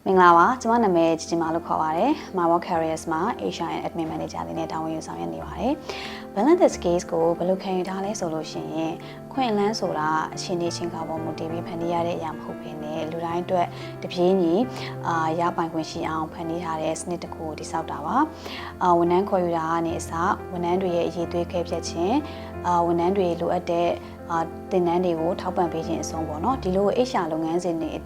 မင်္ဂလာပါကျွန်မနာမည်ជីမာလို့ခေါ်ပါတယ် Marvel Careers မှာ Asia and Admin Manager အနေနဲ့တာဝန်ယူဆောင်ရွက်နေပါတယ် Balance Case ကိုဘယ်လိုခံယူထားလဲဆိုလို့ရှိရင်ခွင့်လန်းဆိုတာအချိန်ဒီချင်းကပေါ်မူတည်ပြီးဖန်တီးရတဲ့အရာမဟုတ်ဘဲနဲ့လူတိုင်းအတွက်တပြေးညီရပိုင်ခွင့်ရှိအောင်ဖန်တီးထားတဲ့စနစ်တစ်ခုကိုတည်ဆောက်တာပါဝန်ထမ်းခေါ်ယူတာကနေအစဝန်ထမ်းတွေရဲ့အရေးသွေးခဲဖြတ်ခြင်းဝန်ထမ်းတွေလိုအပ်တဲ့တင်နန်းတွေကိုထောက်ပံ့ပေးခြင်းအဆုံးပေါ့နော်ဒီလို HR လုပ်ငန်းစဉ်တွေအ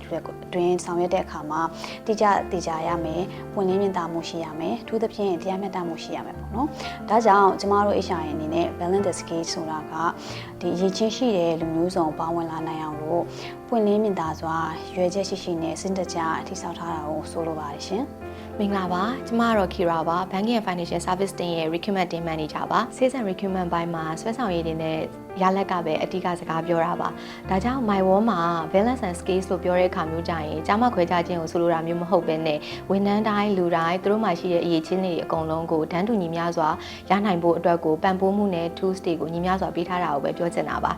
တွင်းဆောင်ရွက်တဲ့အခါမှာတိကျရမယ်ပွင့်လင်းမြင်သာမှုရှိရမယ်အထူးသဖြင့်တရားမျှတမှုရှိရမယ်ပေါ့နော်ဒါကြောင့်ကျမတို့ HR အနေနဲ့ Balance Scale ဆိုတာကဒီအရေးချင်းရှိတဲ့လူမျိုးစုံပေါင်းဝင်လာနိုင်အောင်လို့ပွင့်လင်းမြင်သာစွာရွေချက်ရှိနဲ့စင်တကြအထိဆောက်ထားတာကိုဆိုလိုပါတယ်ရှင်မင်္ဂလာပါကျမကတော့ Kira ပါ Banking and Financial Service တင်ရဲ့ Recruitment Team Manager ပါ Sales and Recruitment ဘိုင်းမှာဆွဲဆောင်ရည်တွေနဲ့ရလက်ကပဲအဓိကစကားပြောတာပါဒါကြောင့် My Wall မှာ Balance and Scale လို့ပြောတဲ့အခါမျိုးကြရင်ကြားမခွဲခြားခြင်းကိုဆိုလိုတာမျိုးမဟုတ်ဘဲနဲ့ဝန်ထမ်းတိုင်းလူတိုင်းသူတို့မှရှိတဲ့အရေးချင်းတွေအကုန်လုံးကိုတန်းတူညီမျှစွာရနိုင်ဖို့အတွက်ကိုပံ့ပိုးမှုနဲ့ tools တွေကိုညီမျှစွာပေးထားတာကိုပဲပြောချင်တာပါ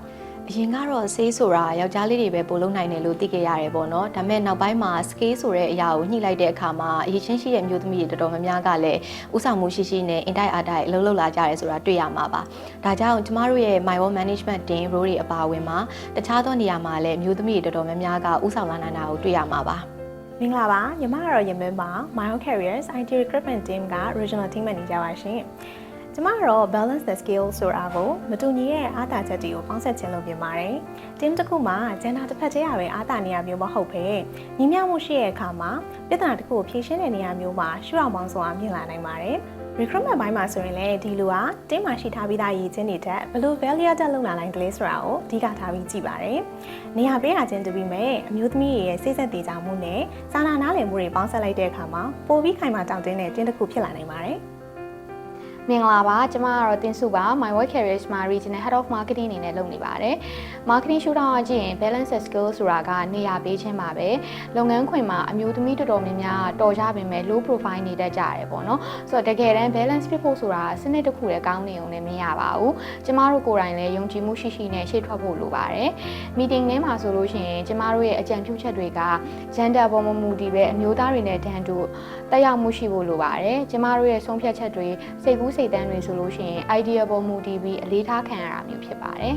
အရင်ကတော့ sales ဆိုတာယောက်ျားလေးတွေပဲပို့လုပ်နိုင်တယ်လို့သိခဲ့ရတယ်ပေါ့နော်ဒါပေမဲ့နောက်ပိုင်းမှာ scale ဆိုတဲ့အရာကိုညှိလိုက်တဲ့အခါမှာအရေးချင်းရှိတဲ့မျိုးသမီးတွေတော်တော်များများကလည်းဥဆောင်မှုရှိနဲ့ အင်တိုက်အားတိုက်အလုပ်လုပ်လာကြတယ်ဆိုတာတွေ့ရမှာပါဒါကြောင့်ကျမတို့ရဲ့ My World Management Team role တွေအပါအဝင်မှာတခြားသောနေရာမှာလည်းမျိုးသမီးတွေတော်တော်များများကဥဆောင်လာနိုင်တာကိုတွေ့ရမှာပါမင်္ဂလာပါညီမကတော့ရမင်းပါ Marvel Careers IT Recruitment Team က Regional Team Manager ပါရှင်ကျမကတော့ Balance the Skill ဆိုတာကိုမတူညီတဲ့အားသာချက်တွေကိုပေါင်းစပ်ခြင်းလုပ်ပြင်ပါတယ်။ team တစ်ခုမှာကျန်တာတစ်ဖက်တည်းရပဲအားသာနေရမျိုးမဟုတ်ဘဲညီမျှမှုရှိတဲ့အခါမှာပြဿနာတစ်ခုကိုဖြေရှင်းတဲ့နေရာမျိုးမှာရှုထောင့်ပေါင်းစုံအောင်မြင်လာနိုင်ပါတယ်။ recruitment ဘိုင်းမှာဆိုရင်လည်းဒီလိုက team မှာရှိထားပြီးသားရည်ချင်းတွေတက်ဘယ်လို value add လုပ်လာနိုင်တယ်လဲဆိုတာကိုအဓိကထားပြီးကြည့်ပါတယ်။နေရာပေးရခြင်းတပြီးမဲ့အမျိုးသမီးရဲ့စိတ်ဆက်တည်ကြမှုနဲ့စာနာနားလည်မှုတွေပေါင်းစပ်လိုက်တဲ့အခါမှာပိုပြီးခိုင်မာတောင့်တင်းတဲ့ team တစ်ခုဖြစ်လာနိုင်ပါတယ်။မင်္ဂလာပါကျမကတော့တင်စုပါ My Work Careers မှာ Regional Head of Marketing အနေနဲ့လုပ်နေပါတယ် Marketing ရှုထောင့်အကြည့်ရင် Balance Skill ဆိုတာကနေရာပေးခြင်းပါပဲလုပ်ငန်းခွင်မှာအမျိုးသမီးတော်တော်များများတော်ကြပေမဲ့ low profile နေတတ်ကြရတယ်ပေါ့နော်ဆိုတော့တကယ်တမ်း balance ဖြစ်ဖို့ဆိုတာစနစ်တစ်ခုလည်းကောင်းနေုံနဲ့မရပါဘူးကျမတို့ကိုယ်တိုင်လည်းယုံကြည်မှုရှိနဲ့ရှေ့ထွက်ဖို့လိုပါတယ် Meeting ထဲမှာဆိုလို့ရှိရင်ကျမတို့ရဲ့အကြံပြုချက်တွေက gender ပေါ်မှာမူတည်ပဲအမျိုးသားတွေနဲ့တန်းတူတက်ရောက်မှုရှိဖို့လိုပါတယ်ကျမတို့ရဲ့ဆုံးဖြတ်ချက်တွေစိတ်ကူးစိတ်တမ်းတွေဆိုလို့ရှိရင် idea ပေါ်မူတည်ပြီးအလေးထားခံရတာမျိုးဖြစ်ပါတယ်